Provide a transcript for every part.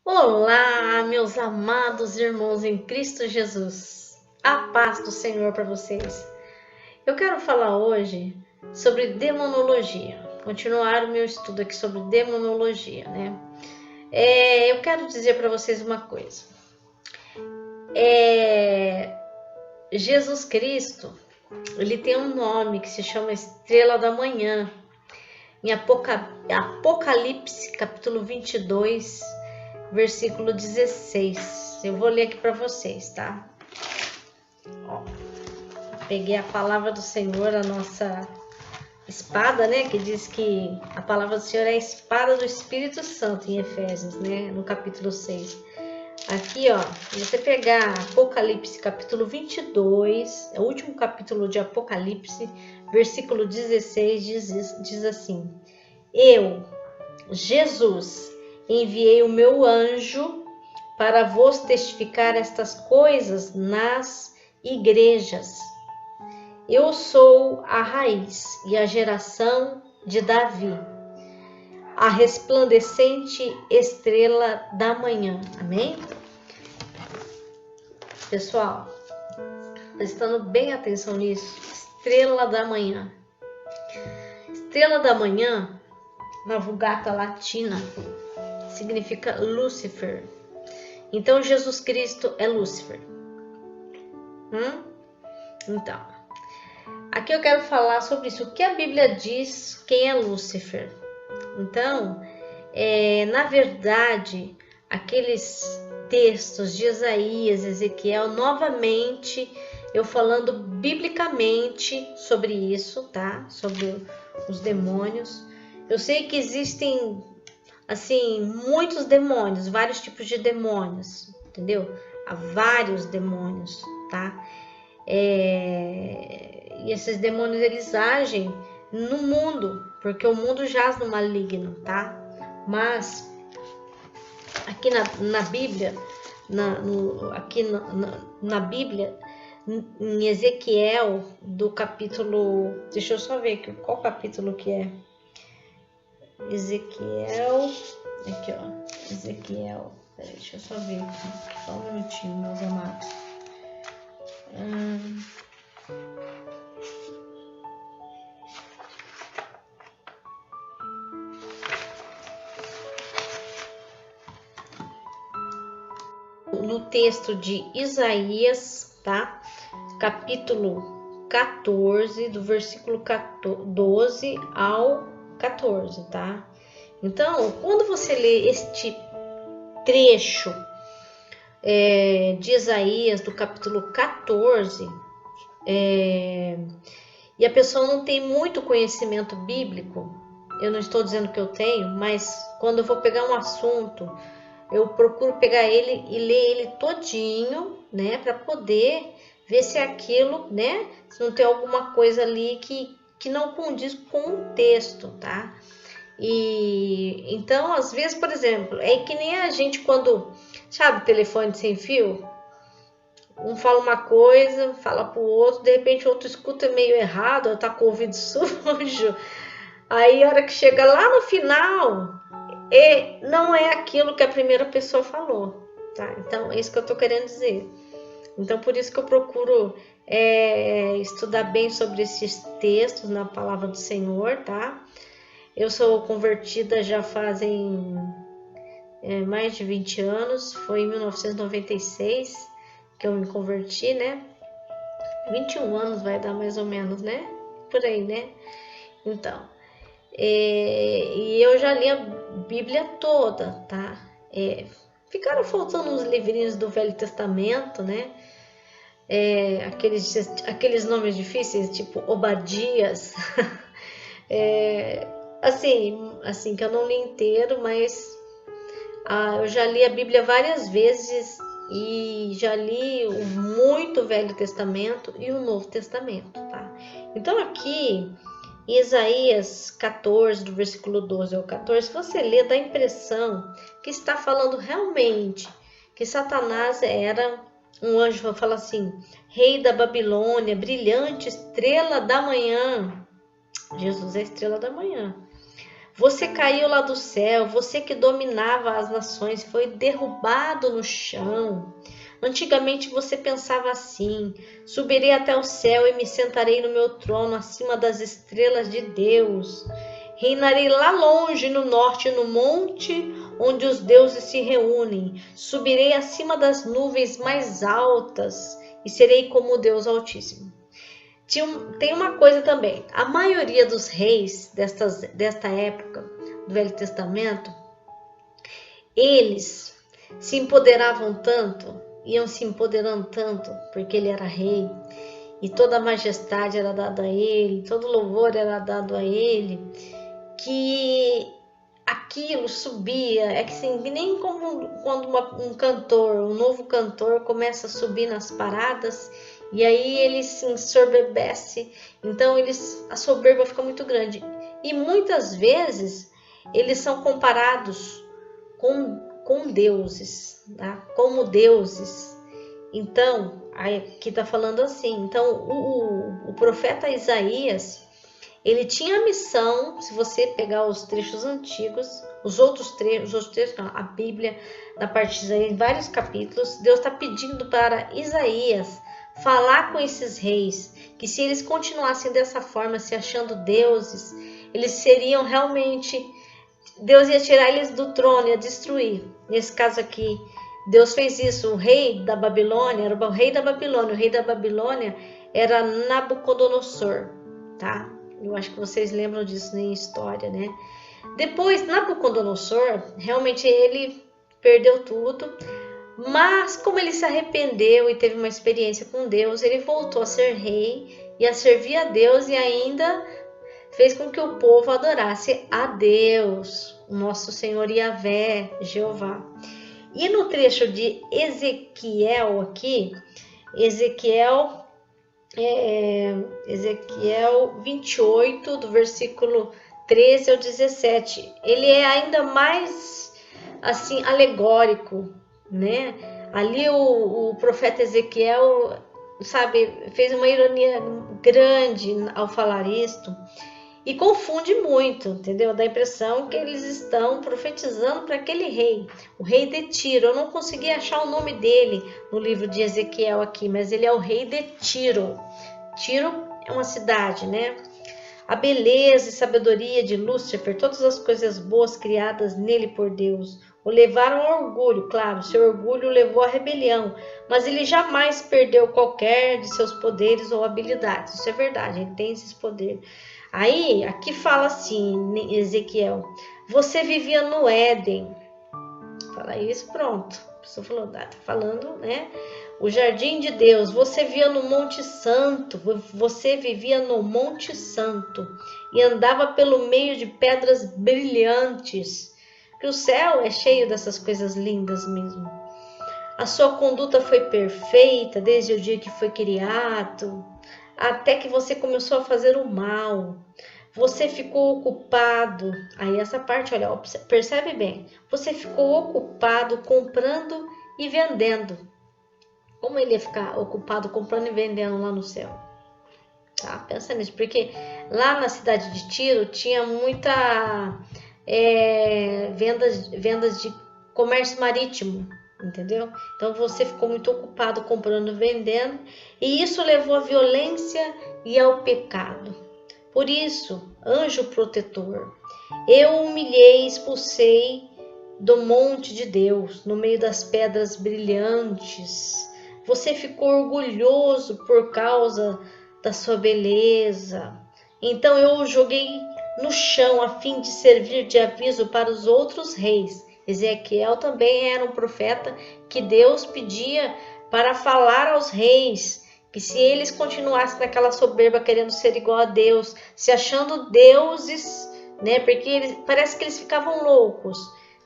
Olá, meus amados irmãos em Cristo Jesus. A paz do Senhor para vocês. Eu quero falar hoje sobre demonologia. Continuar o meu estudo aqui sobre demonologia, né? Eu quero dizer para vocês uma coisa. Jesus Cristo, ele tem um nome que se chama Estrela da Manhã. Em Apocalipse, capítulo 22, versículo 16. Eu vou ler aqui para vocês, tá? Ó, peguei a palavra do Senhor, a nossa espada, né? Que diz que a palavra do Senhor é a espada do Espírito Santo em Efésios, né? No capítulo 6. Aqui, ó, se você pegar Apocalipse, capítulo 22, é o último capítulo de Apocalipse, versículo 16, diz assim: Eu, Jesus, enviei o meu anjo para vos testificar estas coisas nas igrejas. Eu sou a raiz e a geração de Davi, a resplandecente estrela da manhã. Amém? Pessoal, prestando bem atenção nisso, estrela da manhã. Estrela da manhã, na Vulgata Latina, significa Lúcifer. Então, Jesus Cristo é Lúcifer. Então, aqui eu quero falar sobre isso. O que a Bíblia diz quem é Lúcifer? Então, na verdade, aqueles textos de Isaías, Ezequiel, novamente, eu falando biblicamente sobre isso, tá? Sobre os demônios. Eu sei que existem, assim, muitos demônios, vários tipos de demônios, entendeu? Há vários demônios, tá? E esses demônios, eles agem no mundo, porque o mundo jaz no maligno, tá? Mas aqui na Bíblia, na Bíblia, em Ezequiel, do capítulo, deixa eu só ver aqui, qual capítulo que é? Ezequiel, aqui ó, Ezequiel, peraí, deixa eu só ver aqui, só um minutinho, meus amados. No texto de Isaías, tá? Capítulo 14, do versículo 12 ao 14, tá? Então, quando você lê este trecho de Isaías, do capítulo 14, e a pessoa não tem muito conhecimento bíblico, eu não estou dizendo que eu tenho, mas quando eu vou pegar um assunto, eu procuro pegar ele e ler ele todinho, né, para poder ver se aquilo, né, se não tem alguma coisa ali que não condiz com o texto, tá? E então, às vezes, por exemplo, é que nem a gente quando, sabe, telefone sem fio, um fala uma coisa, fala pro outro, de repente o outro escuta meio errado, ou tá com o ouvido sujo. Aí, a hora que chega lá no final, não é aquilo que a primeira pessoa falou, tá? Então, é isso que eu tô querendo dizer. Então, por isso que eu procuro estudar bem sobre esses textos na palavra do Senhor, tá? Eu sou convertida já fazem mais de 20 anos, foi em 1996 que eu me converti, né? 21 anos vai dar mais ou menos, né? Por aí, né? Então, e eu já li a Bíblia toda, tá? Ficaram faltando uns livrinhos do Velho Testamento, né? Aqueles nomes difíceis, tipo Obadias. assim, que eu não li inteiro, mas eu já li a Bíblia várias vezes e já li o muito Velho Testamento e o Novo Testamento, tá? Então aqui, em Isaías 14, do versículo 12 ao 14, se você lê, dá a impressão que está falando realmente que Satanás era um anjo, fala assim, rei da Babilônia, brilhante estrela da manhã. Jesus é a estrela da manhã. Você caiu lá do céu, você que dominava as nações, foi derrubado no chão. Antigamente você pensava assim: subirei até o céu e me sentarei no meu trono acima das estrelas de Deus. Reinarei lá longe no norte, no monte onde os deuses se reúnem. Subirei acima das nuvens mais altas e serei como o Deus Altíssimo. Tem uma coisa também: a maioria dos reis desta época do Velho Testamento, eles se empoderavam tanto, iam se empoderando tanto, porque ele era rei, e toda a majestade era dada a ele, todo louvor era dado a ele, que aquilo subia. É que assim, nem como quando um novo cantor começa a subir nas paradas, e aí ele se ensoberbece, então a soberba fica muito grande. E muitas vezes eles são comparados com deuses, tá? Como deuses. Então, aqui está falando assim. Então, o profeta Isaías, ele tinha a missão, se você pegar os trechos antigos, os outros trechos, não, a Bíblia, na parte de Isaías, em vários capítulos, Deus está pedindo para Isaías falar com esses reis, que se eles continuassem dessa forma, se achando deuses, eles seriam realmente... Deus ia tirar eles do trono, ia destruir. Nesse caso aqui, Deus fez isso. O rei da Babilônia era o rei da Babilônia. O rei da Babilônia era Nabucodonosor, tá? Eu acho que vocês lembram disso em história, né? Depois, Nabucodonosor, realmente ele perdeu tudo. Mas como ele se arrependeu e teve uma experiência com Deus, ele voltou a ser rei e a servir a Deus, e ainda fez com que o povo adorasse a Deus, o nosso Senhor Yahvé, Jeová. E no trecho de Ezequiel aqui, Ezequiel 28, do versículo 13 ao 17, ele é ainda mais assim alegórico, né? Ali o profeta Ezequiel, sabe, fez uma ironia grande ao falar isto, e confunde muito, entendeu? Dá a impressão que eles estão profetizando para aquele rei, o rei de Tiro. Eu não consegui achar o nome dele no livro de Ezequiel aqui, mas ele é o rei de Tiro. Tiro é uma cidade, né? A beleza e sabedoria de Lúcifer, todas as coisas boas criadas nele por Deus, o levaram ao orgulho. Claro, seu orgulho o levou à rebelião, mas ele jamais perdeu qualquer de seus poderes ou habilidades. Isso é verdade, ele tem esses poderes. Aí, aqui fala assim, Ezequiel: você vivia no Éden. Fala isso, pronto. A pessoa falou, tá falando, né? O jardim de Deus. Você vivia no Monte Santo. Você vivia no Monte Santo e andava pelo meio de pedras brilhantes. Que o céu é cheio dessas coisas lindas mesmo. A sua conduta foi perfeita desde o dia que foi criado, até que você começou a fazer o mal. Você ficou ocupado. Aí essa parte, olha, percebe bem. Você ficou ocupado comprando e vendendo. Como ele ia ficar ocupado comprando e vendendo lá no céu? Tá? Pensa nisso, porque lá na cidade de Tiro tinha muita vendas de comércio marítimo, entendeu? Então você ficou muito ocupado comprando e vendendo, e isso levou à violência e ao pecado. Por isso, anjo protetor, eu humilhei e expulsei do monte de Deus, no meio das pedras brilhantes. Você ficou orgulhoso por causa da sua beleza. Então eu o joguei no chão a fim de servir de aviso para os outros reis. Ezequiel também era um profeta que Deus pedia para falar aos reis, que se eles continuassem naquela soberba, querendo ser igual a Deus, se achando deuses, né? Porque parece que eles ficavam loucos.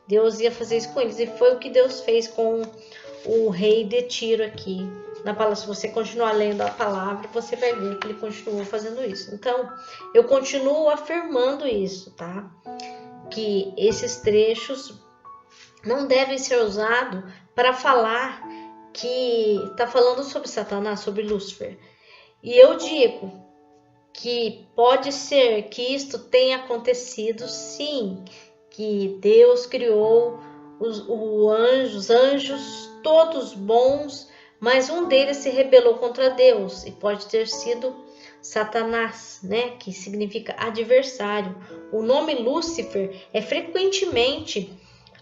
Deus ia fazer isso com eles, e foi o que Deus fez com o rei de Tiro aqui. Na palavra, se você continuar lendo a palavra, você vai ver que ele continuou fazendo isso. Então, eu continuo afirmando isso, tá? Que esses trechos não devem ser usados para falar que está falando sobre Satanás, sobre Lúcifer. E eu digo, que pode ser que isto tenha acontecido, sim, que Deus criou os anjos todos bons, mas um deles se rebelou contra Deus, e pode ter sido Satanás, né, que significa adversário. O nome Lúcifer é frequentemente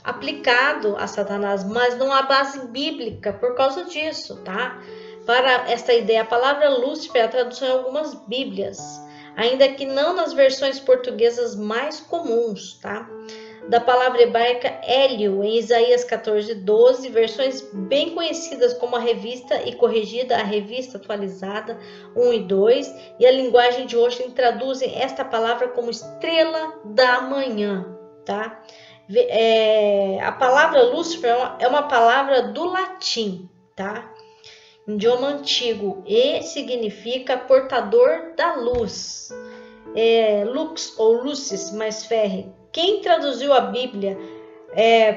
aplicado a Satanás, mas não há base bíblica por causa disso, tá? Para esta ideia, a palavra Lúcifer é a tradução em algumas bíblias, ainda que não nas versões portuguesas mais comuns, tá? Da palavra hebraica Hélio, em Isaías 14:12, versões bem conhecidas como a Revista e Corrigida, a Revista Atualizada 1 e 2, e a linguagem de hoje traduzem esta palavra como estrela da manhã, tá? A palavra Lúcifer é uma palavra do latim, tá? Idioma antigo, e significa portador da luz. Lux ou lucis mais ferre. Quem traduziu a Bíblia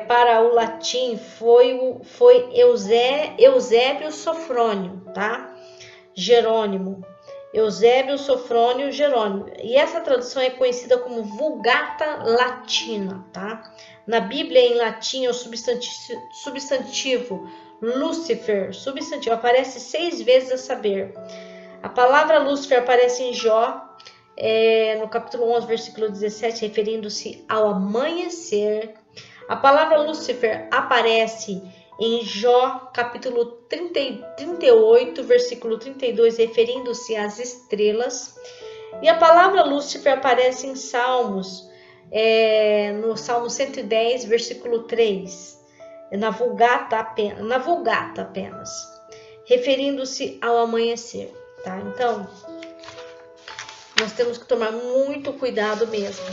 para o latim foi Eusébio Sofrônio, tá? Jerônimo. Eusébio Sofrônio Jerônimo. E essa tradução é conhecida como Vulgata Latina, tá? Na Bíblia, em latim, o substantivo Lúcifer, substantivo, aparece 6 vezes, a saber. A palavra Lúcifer aparece em Jó, no capítulo 11, versículo 17, referindo-se ao amanhecer. A palavra Lúcifer aparece em Jó, capítulo 38, versículo 32, referindo-se às estrelas. E a palavra Lúcifer aparece em Salmos, no Salmo 110, versículo 3, na Vulgata apenas, referindo-se ao amanhecer, tá? Então, nós temos que tomar muito cuidado mesmo.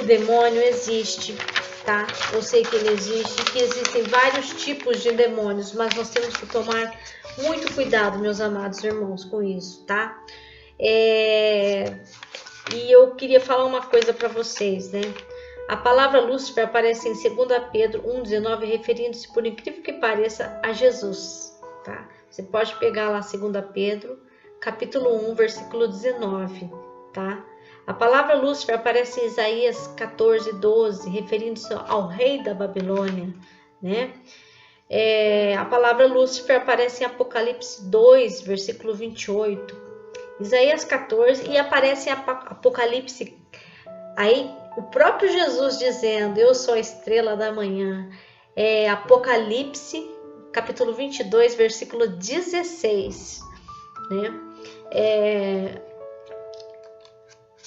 O demônio existe, tá? Eu sei que ele existe, que existem vários tipos de demônios, mas nós temos que tomar muito cuidado, meus amados irmãos, com isso, tá? E eu queria falar uma coisa para vocês, né? A palavra Lúcifer aparece em 2 Pedro 1,19, referindo-se, por incrível que pareça, a Jesus, tá? Você pode pegar lá 2 Pedro, capítulo 1, versículo 19, tá? A palavra Lúcifer aparece em Isaías 14:12, referindo-se ao rei da Babilônia, né? A palavra Lúcifer aparece em Apocalipse 2, versículo 28, Isaías 14, e aparece em Apocalipse, aí o próprio Jesus dizendo, eu sou a estrela da manhã. Apocalipse, capítulo 22, versículo 16, né?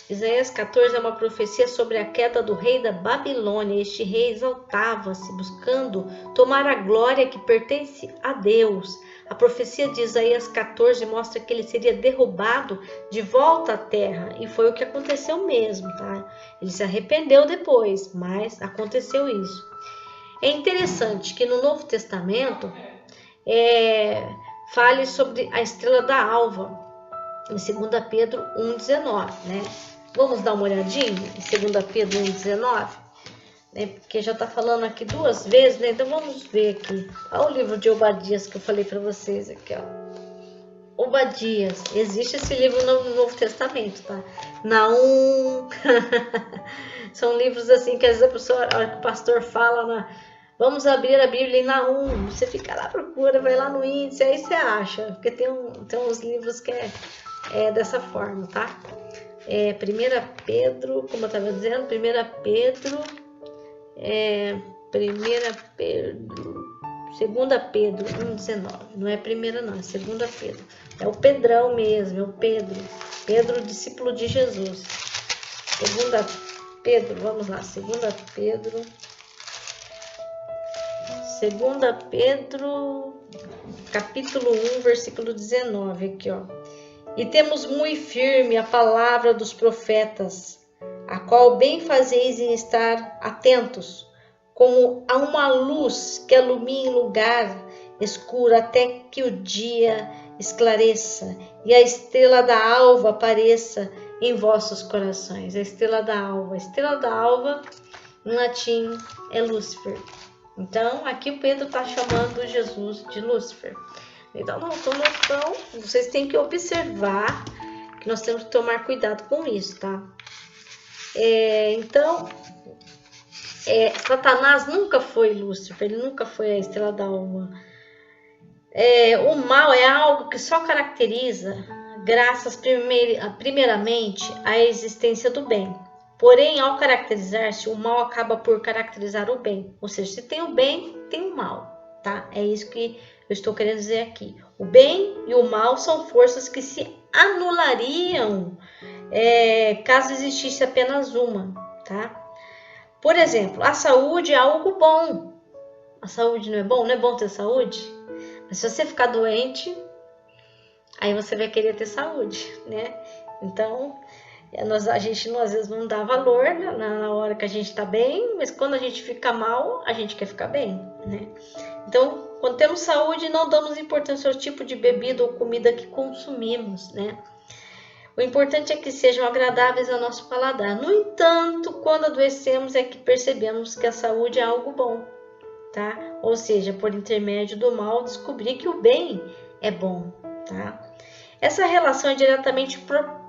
Isaías 14 é uma profecia sobre a queda do rei da Babilônia. Este rei exaltava-se, buscando tomar a glória que pertence a Deus. A profecia de Isaías 14 mostra que ele seria derrubado de volta à terra, e foi o que aconteceu mesmo, tá? Ele se arrependeu depois, mas aconteceu isso. É interessante que no Novo Testamento fale sobre a estrela da alva, em 2 Pedro 1,19, né? Vamos dar uma olhadinha em 2 Pedro 1,19? Né? Porque já está falando aqui 2 vezes, né? Então vamos ver aqui. Olha o livro de Obadias que eu falei para vocês aqui, ó. Obadias. Existe esse livro no Novo Testamento, tá? Naum. São livros assim que às vezes a pessoa, a hora que o pastor fala, vamos abrir a Bíblia em Naum. Você fica lá, procura, vai lá no índice, aí você acha. Porque tem uns livros que é dessa forma, tá? 1 Pedro, como eu estava dizendo, 1 Pedro, 2 Pedro 1,19, não é primeira não, é 2 Pedro, é o Pedrão mesmo, é o Pedro, discípulo de Jesus. 2 Pedro, vamos lá, 2 Pedro, capítulo 1, versículo 19, aqui, ó. E temos muito firme a palavra dos profetas, a qual bem fazeis em estar atentos, como a uma luz que alumia em lugar escuro até que o dia esclareça e a estrela da alva apareça em vossos corações. A estrela da alva em latim é Lúcifer. Então aqui o Pedro está chamando Jesus de Lúcifer. Então, vocês têm que observar que nós temos que tomar cuidado com isso, tá? Então, Satanás nunca foi Lúcifer, ele nunca foi a estrela da alma. O mal é algo que só caracteriza, graças primeiramente à existência do bem. Porém, ao caracterizar-se, o mal acaba por caracterizar o bem. Ou seja, se tem o bem, tem o mal, tá? É isso que eu estou querendo dizer aqui. O bem e o mal são forças que se anulariam caso existisse apenas uma, tá? Por exemplo, a saúde é algo bom. A saúde não é bom? Não é bom ter saúde? Mas se você ficar doente, aí você vai querer ter saúde, né? Então, a gente às vezes não dá valor na hora que a gente está bem, mas quando a gente fica mal, a gente quer ficar bem, né? Então, quando temos saúde, não damos importância ao tipo de bebida ou comida que consumimos, né? O importante é que sejam agradáveis ao nosso paladar. No entanto, quando adoecemos é que percebemos que a saúde é algo bom, tá? Ou seja, por intermédio do mal, descobrir que o bem é bom, tá? Essa relação é diretamente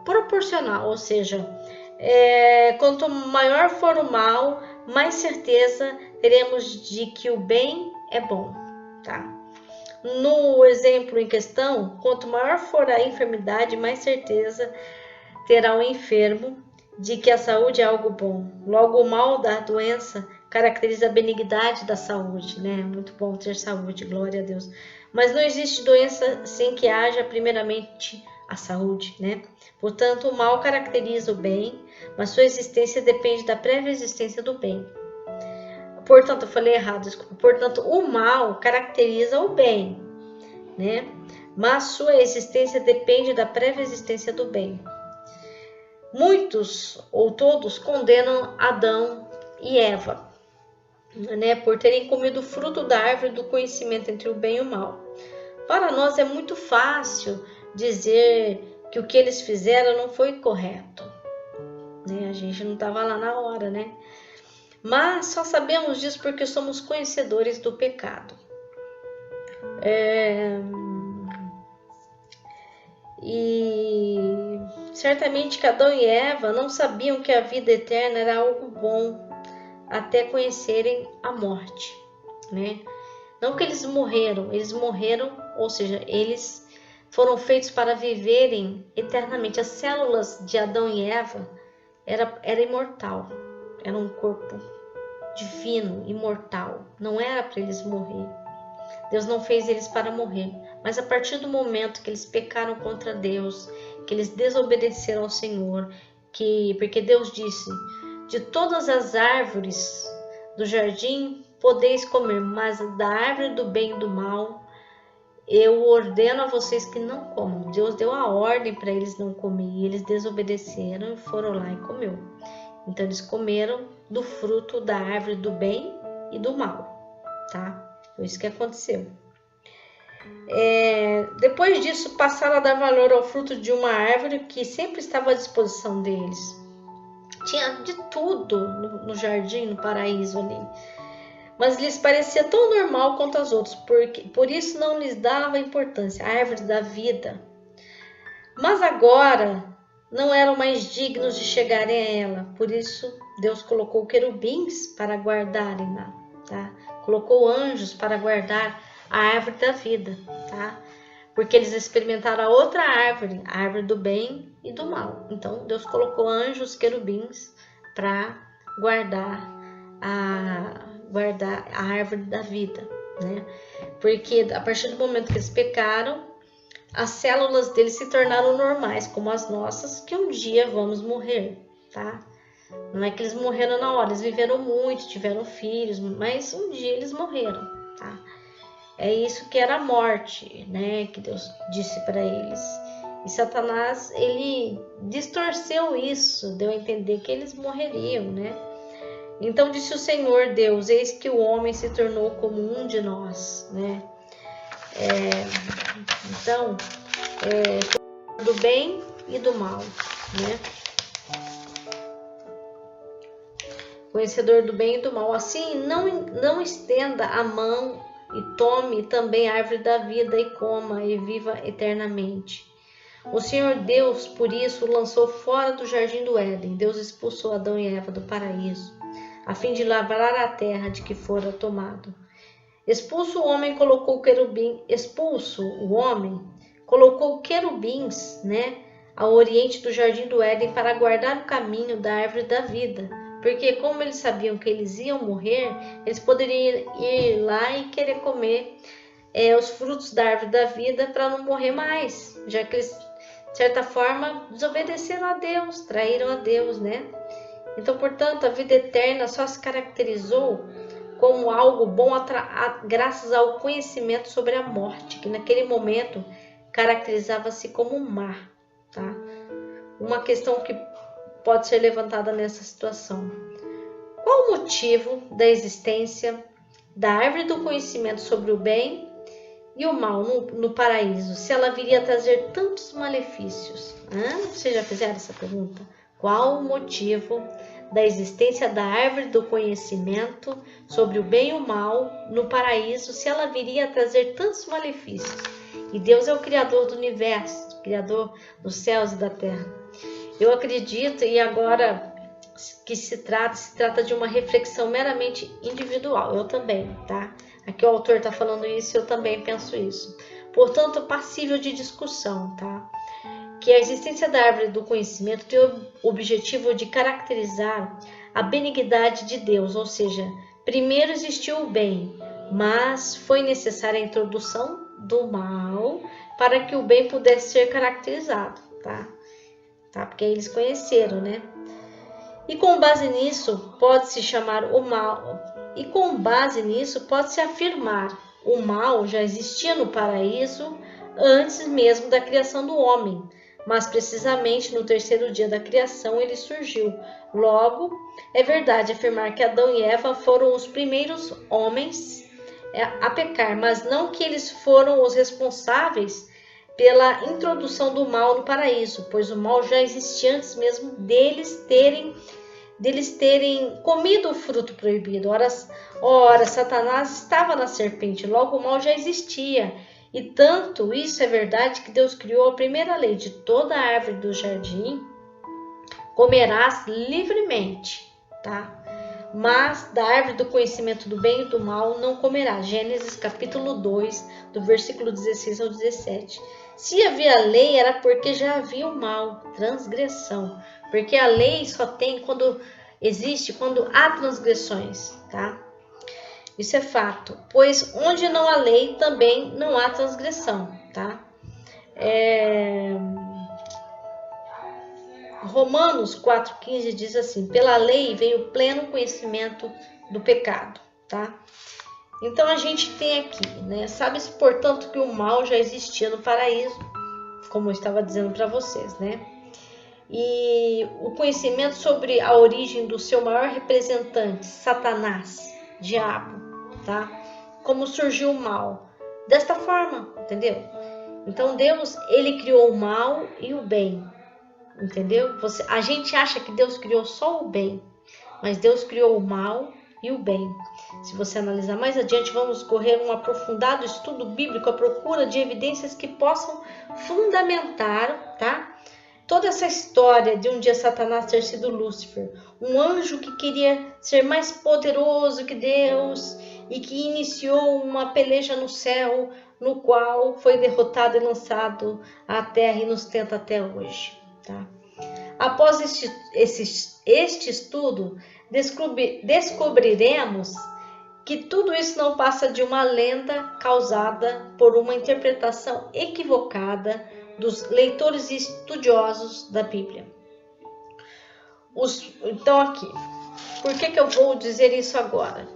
proporcional, ou seja, quanto maior for o mal, mais certeza teremos de que o bem é bom, tá? No exemplo em questão, quanto maior for a enfermidade, mais certeza terá o enfermo de que a saúde é algo bom. Logo, o mal da doença caracteriza a benignidade da saúde, né? Muito bom ter saúde, glória a Deus. Mas não existe doença sem que haja primeiramente a saúde, né? Portanto, o mal caracteriza o bem, mas sua existência depende da prévia existência do bem. Portanto, eu falei errado, desculpa. Portanto, o mal caracteriza o bem, né? Mas sua existência depende da prévia existência do bem. Muitos ou todos condenam Adão e Eva, né, por terem comido o fruto da árvore do conhecimento entre o bem e o mal. Para nós é muito fácil dizer que o que eles fizeram não foi correto, né? A gente não estava lá na hora, né? Mas só sabemos disso porque somos conhecedores do pecado. E certamente que Adão e Eva não sabiam que a vida eterna era algo bom até conhecerem a morte, né? Não que eles morreram, ou seja, eles foram feitos para viverem eternamente. As células de Adão e Eva era imortal, era um corpo divino, imortal, não era para eles morrer. Deus não fez eles para morrer, mas a partir do momento que eles pecaram contra Deus, que eles desobedeceram ao Senhor, porque Deus disse, de todas as árvores do jardim podeis comer, mas da árvore do bem e do mal eu ordeno a vocês que não comam. Deus deu a ordem para eles não comerem, e eles desobedeceram e foram lá e comeu. Então eles comeram do fruto da árvore do bem e do mal, tá? Foi isso que aconteceu. Depois disso, passaram a dar valor ao fruto de uma árvore que sempre estava à disposição deles. Tinha de tudo no jardim, no paraíso ali. Mas lhes parecia tão normal quanto as outras, por isso não lhes dava importância, a árvore da vida. Mas agora não eram mais dignos de chegarem a ela, por isso Deus colocou querubins para guardarem-na, tá? Colocou anjos para guardar a árvore da vida, tá? Porque eles experimentaram a outra árvore, a árvore do bem e do mal. Então Deus colocou anjos, querubins, para guardar a árvore da vida, né? Porque a partir do momento que eles pecaram, as células deles se tornaram normais, como as nossas, que um dia vamos morrer, tá? Não é que eles morreram na hora, eles viveram muito, tiveram filhos, mas um dia eles morreram, tá? É isso que era a morte, né? Que Deus disse para eles. E Satanás, ele distorceu isso, deu a entender que eles morreriam, né? Então disse o Senhor Deus, eis que o homem se tornou como um de nós, né? Do bem e do mal, né? Conhecedor do bem e do mal. Assim, não estenda a mão e tome também a árvore da vida e coma e viva eternamente. O Senhor Deus, por isso, o lançou fora do jardim do Éden. Deus expulsou Adão e Eva do paraíso, a fim de lavrar a terra de que fora tomado. Expulso o homem, colocou querubins, ao oriente do jardim do Éden para guardar o caminho da árvore da vida. Porque como eles sabiam que eles iam morrer, eles poderiam ir lá e querer comer os frutos da árvore da vida para não morrer mais, já que eles, de certa forma, desobedeceram a Deus, traíram a Deus, Então, portanto, a vida eterna só se caracterizou como algo bom graças ao conhecimento sobre a morte, que naquele momento caracterizava-se como má, tá? Uma questão que pode ser levantada nessa situação. Qual o motivo da existência da árvore do conhecimento sobre o bem e o mal no paraíso, se ela viria a trazer tantos malefícios? Vocês já fizeram essa pergunta? Qual o motivo da existência da árvore do conhecimento sobre o bem e o mal no paraíso, se ela viria a trazer tantos malefícios? E Deus é o Criador do universo, o Criador dos céus e da terra. Eu acredito, e agora que se trata de uma reflexão meramente individual. Eu também, tá? Aqui o autor está falando isso, eu também penso isso. Portanto, passível de discussão, tá? Que a existência da árvore do conhecimento tem o objetivo de caracterizar a benignidade de Deus, ou seja, primeiro existiu o bem, mas foi necessária a introdução do mal para que o bem pudesse ser caracterizado, tá? Porque eles conheceram, E com base nisso pode-se chamar o mal, e com base nisso pode-se afirmar o mal já existia no paraíso antes mesmo da criação do homem, mas precisamente no terceiro dia da criação ele surgiu. Logo, é verdade afirmar que Adão e Eva foram os primeiros homens a pecar, mas não que eles foram os responsáveis pela introdução do mal no paraíso, pois o mal já existia antes mesmo deles terem comido o fruto proibido. Ora, Satanás estava na serpente, logo o mal já existia. E tanto isso é verdade que Deus criou a primeira lei de toda a árvore do jardim, comerás livremente, tá? Mas da árvore do conhecimento do bem e do mal não comerás. Gênesis capítulo 2, do versículo 16 ao 17. Se havia lei, era porque já havia o mal, transgressão. Porque a lei só tem quando há transgressões, tá? Isso é fato. Pois onde não há lei, também não há transgressão, tá? Romanos 4,15 diz assim: pela lei veio o pleno conhecimento do pecado, tá? Então a gente tem aqui, sabe-se, portanto, que o mal já existia no paraíso, como eu estava dizendo para vocês, E o conhecimento sobre a origem do seu maior representante, Satanás, diabo, tá? Como surgiu o mal? Desta forma, entendeu? Então Deus, ele criou o mal e o bem, entendeu? A gente acha que Deus criou só o bem, mas Deus criou o mal e o bem. Se você analisar mais adiante, vamos correr um aprofundado estudo bíblico à procura de evidências que possam fundamentar, tá? Toda essa história de um dia Satanás ter sido Lúcifer, um anjo que queria ser mais poderoso que Deus e que iniciou uma peleja no céu, no qual foi derrotado e lançado à terra e nos tenta até hoje, tá? Após este estudo, descobriremos que tudo isso não passa de uma lenda causada por uma interpretação equivocada dos leitores e estudiosos da Bíblia. Então aqui, por que eu vou dizer isso agora?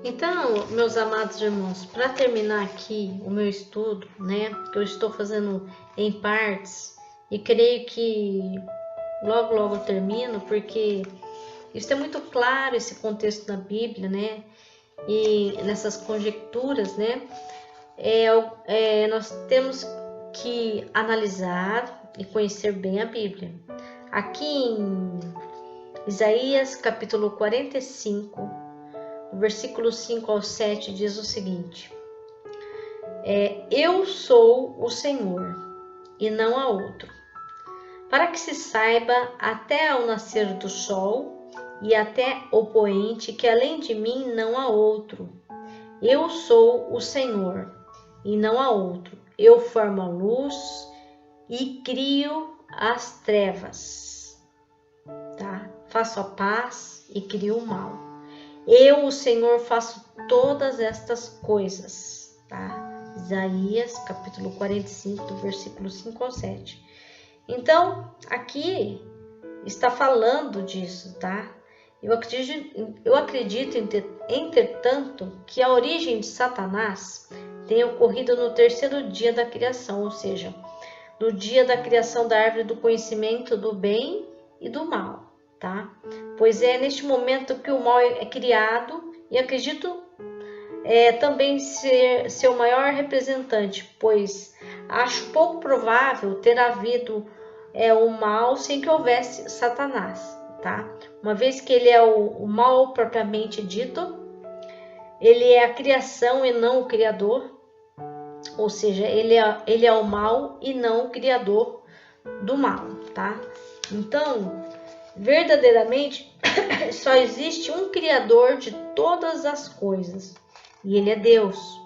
Então, meus amados irmãos, para terminar aqui o meu estudo, que eu estou fazendo em partes, e creio que logo eu termino, porque isso é muito claro, esse contexto da Bíblia, e nessas conjecturas, nós temos que analisar e conhecer bem a Bíblia. Aqui em Isaías capítulo 45, versículo 5 ao 7, diz o seguinte: Eu sou o Senhor e não há outro. Para que se saiba até ao nascer do sol e até o poente que além de mim não há outro. Eu sou o Senhor e não há outro. Eu formo a luz e crio as trevas, tá? Faço a paz e crio o mal. Eu, o Senhor, faço todas estas coisas, tá? Isaías, capítulo 45, do versículo 5 ao 7. Então, aqui está falando disso, tá? Eu acredito, entretanto, que a origem de Satanás tenha ocorrido no terceiro dia da criação, ou seja, no dia da criação da árvore do conhecimento do bem e do mal, tá? Pois é neste momento que o mal é criado e acredito também ser seu maior representante, pois acho pouco provável ter havido o mal sem que houvesse Satanás, tá? Uma vez que ele é o mal propriamente dito, ele é a criação e não o criador, ou seja, ele é o mal e não o criador do mal, tá? Então, verdadeiramente, só existe um criador de todas as coisas, e ele é Deus.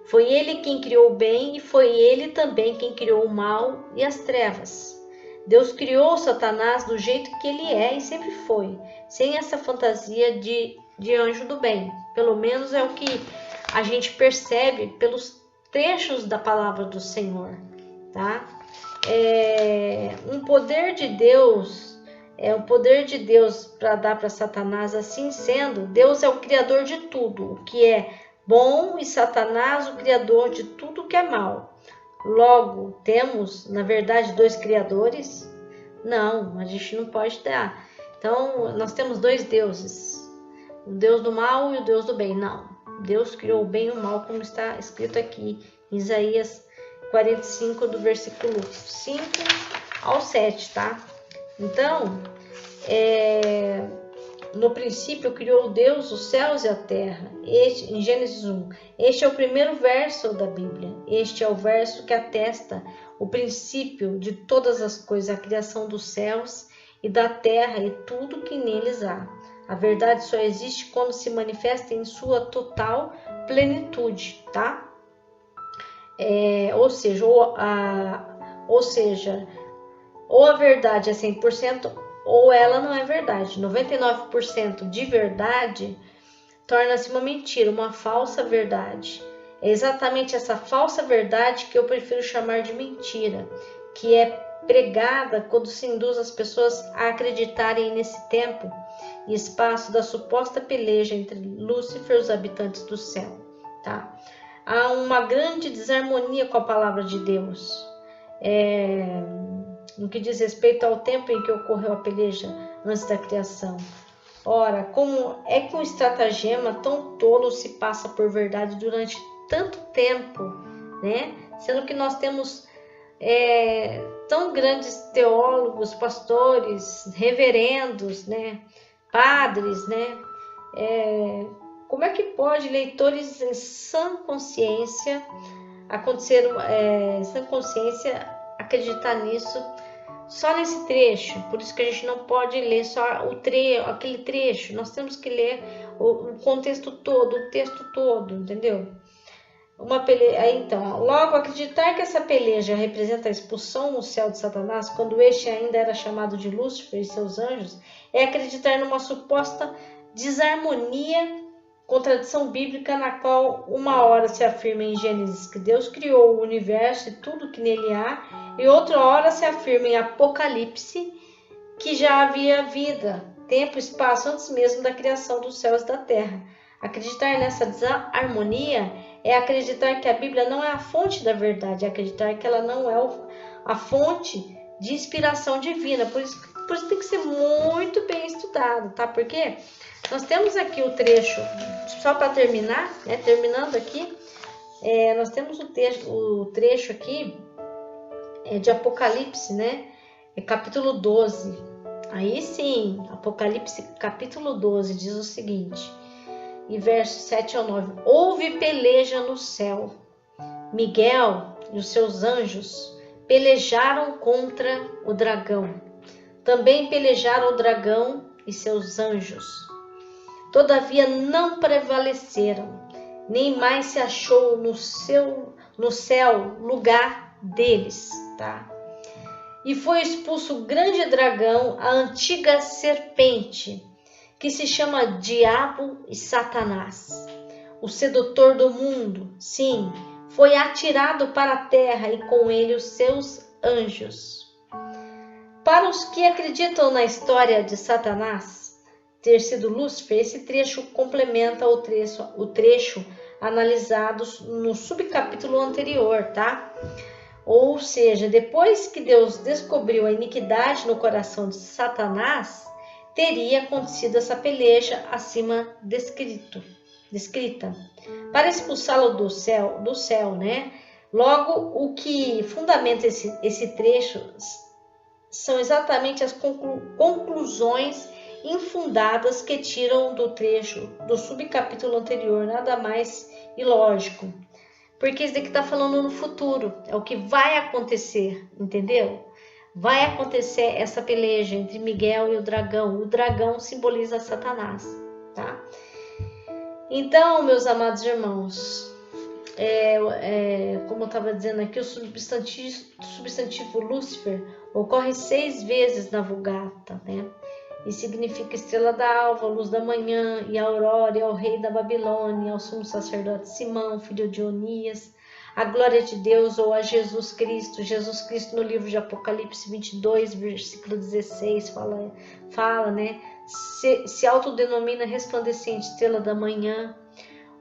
Foi ele quem criou o bem e foi ele também quem criou o mal e as trevas. Deus criou Satanás do jeito que ele é e sempre foi, sem essa fantasia de anjo do bem. Pelo menos é o que a gente percebe pelos trechos da palavra do Senhor, tá? Um poder de Deus, o poder de Deus para dar para Satanás. Assim sendo, Deus é o criador de tudo o que é bom e Satanás o criador de tudo o que é mal. Logo, temos, na verdade, dois criadores? Não, a gente não pode ter. Então, nós temos dois deuses, o Deus do mal e o Deus do bem. Não, Deus criou o bem e o mal, como está escrito aqui em Isaías 45, do versículo 5 ao 7, tá? Então, no princípio criou Deus os céus e a terra. Em Gênesis 1. Este é o primeiro verso da Bíblia. Este é o verso que atesta o princípio de todas as coisas, a criação dos céus e da terra e tudo que neles há. A verdade só existe quando se manifesta em sua total plenitude, tá? Ou seja, ou a verdade é 100%, ou ela não é verdade. 99% de verdade torna-se uma mentira, uma falsa verdade. É exatamente essa falsa verdade que eu prefiro chamar de mentira, que é pregada quando se induz as pessoas a acreditarem nesse tempo e espaço da suposta peleja entre Lúcifer e os habitantes do céu, tá? Há uma grande desarmonia com a palavra de Deus. No que diz respeito ao tempo em que ocorreu a peleja antes da criação. Ora, como é que um estratagema tão tolo se passa por verdade durante tanto tempo, né? Sendo que nós temos tão grandes teólogos, pastores, reverendos, né? Padres, né? Como é que pode leitores em sã consciência acreditar nisso? Só nesse trecho, por isso que a gente não pode ler só aquele trecho, nós temos que ler o contexto todo, o texto todo, entendeu? Então, logo, acreditar que essa peleja representa a expulsão no céu de Satanás, quando este ainda era chamado de Lúcifer e seus anjos, é acreditar numa suposta desarmonia, contradição bíblica, na qual uma hora se afirma em Gênesis que Deus criou o universo e tudo que nele há, e outra hora se afirma em Apocalipse que já havia vida, tempo e espaço antes mesmo da criação dos céus e da terra. Acreditar nessa desarmonia é acreditar que a Bíblia não é a fonte da verdade, é acreditar que ela não é a fonte de inspiração divina. Por isso tem que ser muito bem estudado, tá? Porque nós temos aqui o trecho, só para terminar, né? Terminando aqui, nós temos o trecho aqui de Apocalipse, né? Capítulo 12. Aí sim, Apocalipse capítulo 12 diz o seguinte, e versos 7 ao 9. Houve peleja no céu. Miguel e os seus anjos pelejaram contra o dragão. Também pelejaram o dragão e seus anjos. Todavia não prevaleceram, nem mais se achou no céu lugar deles, tá? E foi expulso o grande dragão, a antiga serpente, que se chama Diabo e Satanás, o sedutor do mundo. Sim, foi atirado para a terra e com ele os seus anjos. Para os que acreditam na história de Satanás ter sido Lúcifer, esse trecho complementa o trecho analisado no subcapítulo anterior, tá? Ou seja, depois que Deus descobriu a iniquidade no coração de Satanás, teria acontecido essa peleja acima descrita, para expulsá-lo do céu, né? Logo, o que fundamenta esse trecho são exatamente as conclusões infundadas que tiram do trecho do subcapítulo anterior, nada mais ilógico. Porque isso daqui está falando no futuro, é o que vai acontecer, entendeu? Vai acontecer essa peleja entre Miguel e o dragão. O dragão simboliza Satanás, tá? Então, meus amados irmãos, como eu estava dizendo aqui, o substantivo Lúcifer ocorre 6 vezes na Vulgata, né? E significa estrela da alva, luz da manhã, e a aurora, e ao rei da Babilônia, ao sumo sacerdote Simão, filho de Onias, a glória de Deus ou a Jesus Cristo. Jesus Cristo no livro de Apocalipse 22, versículo 16, fala, né? Se autodenomina resplandecente estrela da manhã,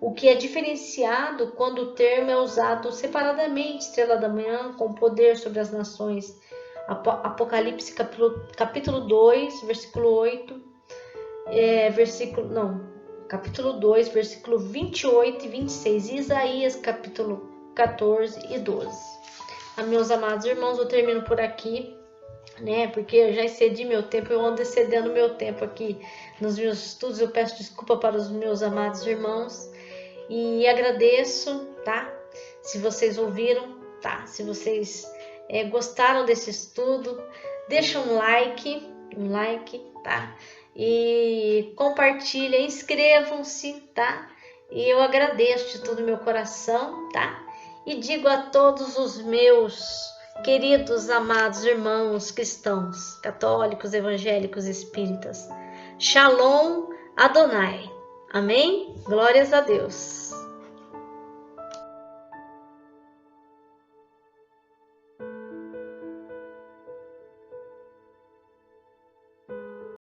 o que é diferenciado quando o termo é usado separadamente, estrela da manhã, com poder sobre as nações. Apocalipse capítulo 2, versículo 8, capítulo 2, versículo 28 e 26, Isaías capítulo 14 e 12. Meus amados irmãos, eu termino por aqui, né? Porque eu já excedi meu tempo, eu ando excedendo meu tempo aqui nos meus estudos. Eu peço desculpa para os meus amados irmãos e agradeço, tá? Se vocês ouviram, tá? Se vocês gostaram desse estudo, deixa um like, tá? E compartilha, inscrevam-se, tá? E eu agradeço de todo o meu coração, tá? E digo a todos os meus queridos, amados irmãos cristãos, católicos, evangélicos, espíritas, Shalom Adonai. Amém? Glórias a Deus.